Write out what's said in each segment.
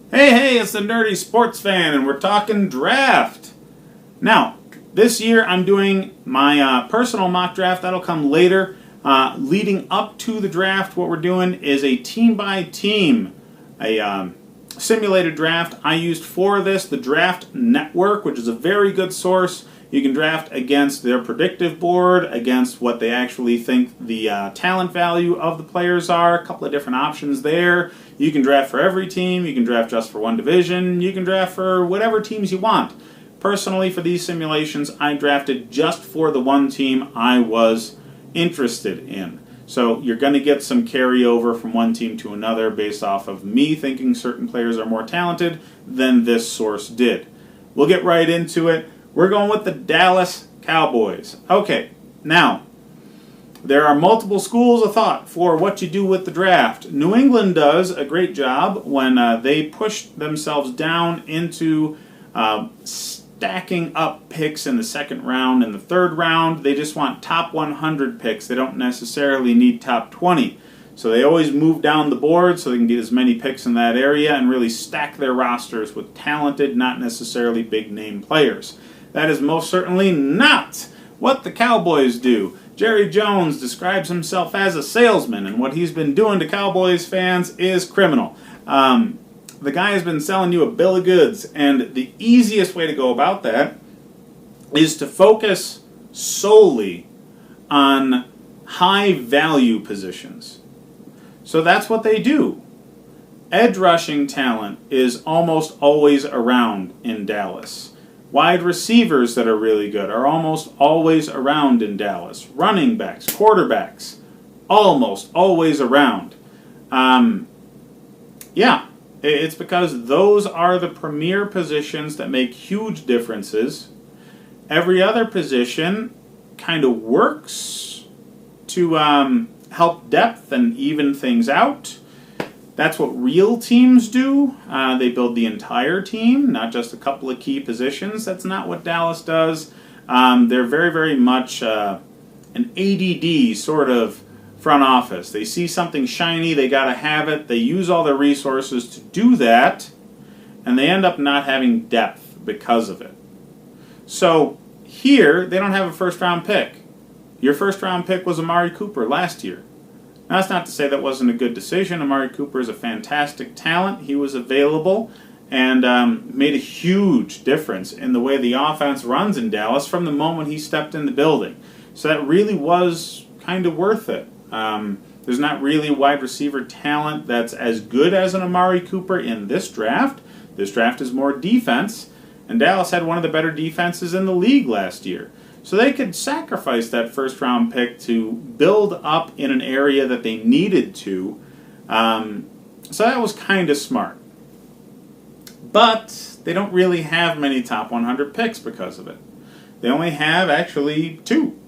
Hey, it's the Nerdy Sports Fan, and we're talking draft. Now, this year I'm doing my personal mock draft. That'll come later. Leading up to the draft, what we're doing is a team-by-team, a simulated draft. I used for this the Draft Network, which is a very good source. You can draft against their predictive board, against what they actually think the talent value of the players are. A couple of different options there. You can draft for every team. You can draft just for one division. You can draft for whatever teams you want. Personally, for these simulations, I drafted just for the one team I was interested in. So you're going to get some carryover from one team to another based off of me thinking certain players are more talented than this source did. We'll get right into it. We're going with the Dallas Cowboys. Okay, now, there are multiple schools of thought for what you do with the draft. New England does a great job when they push themselves down into stacking up picks in the second round and the third round. They just want top 100 picks. They don't necessarily need top 20. So they always move down the board so they can get as many picks in that area and really stack their rosters with talented, not necessarily big-name players. That is most certainly not what the Cowboys do. Jerry Jones describes himself as a salesman, and what he's been doing to Cowboys fans is criminal. The guy has been selling you a bill of goods, and the easiest way to go about that is to focus solely on high-value positions. So that's what they do. Edge rushing talent is almost always around in Dallas. Wide receivers that are really good are almost always around in Dallas. Running backs, quarterbacks, almost always around. It's because those are the premier positions that make huge differences. Every other position kind of works to help depth and even things out. That's what real teams do. They build the entire team, not just a couple of key positions. That's not what Dallas does. They're very, very much an ADD sort of front office. They see something shiny, they got to have it. They use all their resources to do that, and they end up not having depth because of it. So here, they don't have a first-round pick. Your first-round pick was Amari Cooper last year. Now, that's not to say that wasn't a good decision. Amari Cooper is a fantastic talent. He was available and made a huge difference in the way the offense runs in Dallas from the moment he stepped in the building. So that really was kind of worth it. There's not really wide receiver talent that's as good as an Amari Cooper in this draft. This draft is more defense, and Dallas had one of the better defenses in the league last year. So they could sacrifice that first-round pick to build up in an area that they needed to. So that was kind of smart. But they don't really have many top 100 picks because of it. They only have, actually, 2.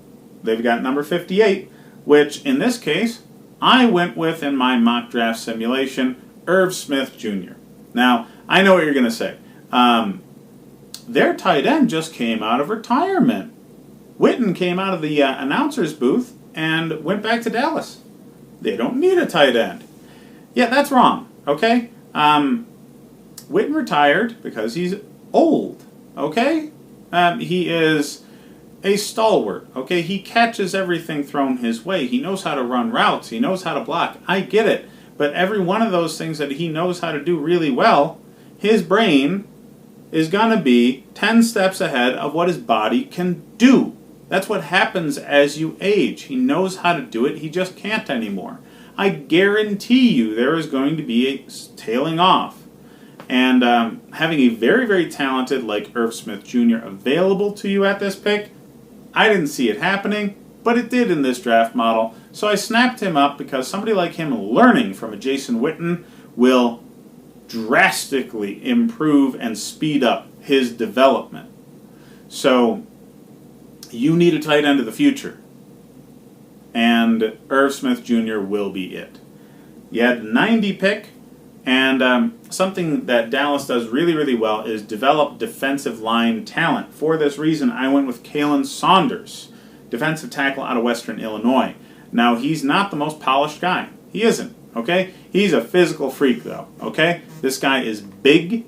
They've got number 58, which, in this case, I went with in my mock draft simulation, Irv Smith Jr. Now, I know what you're going to say. Their tight end just came out of retirement. Witten came out of the announcer's booth and went back to Dallas. They don't need a tight end. Yeah, that's wrong, okay? Witten retired because he's old, okay? He is a stalwart, okay? He catches everything thrown his way. He knows how to run routes. He knows how to block. I get it. But every one of those things that he knows how to do really well, his brain is going to be 10 steps ahead of what his body can do. That's what happens as you age. He knows how to do it. He just can't anymore. I guarantee you there is going to be a tailing off. And having a very, very talented like Irv Smith Jr. available to you at this pick, I didn't see it happening, but it did in this draft model. So I snapped him up because somebody like him learning from a Jason Witten will drastically improve and speed up his development. So you need a tight end of the future, and Irv Smith Jr. will be it. You had 90 pick, and something that Dallas does really, really well is develop defensive line talent. For this reason, I went with Kalen Saunders, defensive tackle out of Western Illinois. Now, he's not the most polished guy. He isn't. Okay? He's a physical freak, though. Okay? This guy is big,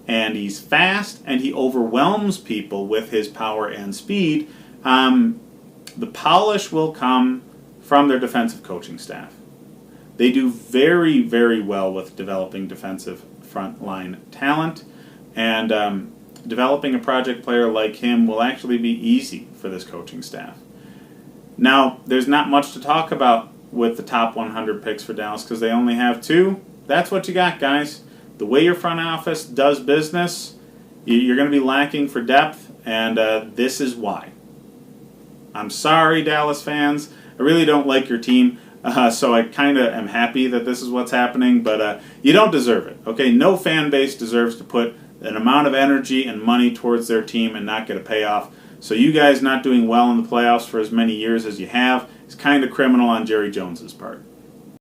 and he's fast, and he overwhelms people with his power and speed. The polish will come from their defensive coaching staff. They do very, very well with developing defensive frontline talent, and developing a project player like him will actually be easy for this coaching staff. Now, there's not much to talk about with the top 100 picks for Dallas because they only have 2. That's what you got, guys. The way your front office does business, you're going to be lacking for depth, and this is why. I'm sorry, Dallas fans. I really don't like your team, so I kind of am happy that this is what's happening, but you don't deserve it. Okay, no fan base deserves to put an amount of energy and money towards their team and not get a payoff. So you guys not doing well in the playoffs for as many years as you have is kind of criminal on Jerry Jones's part.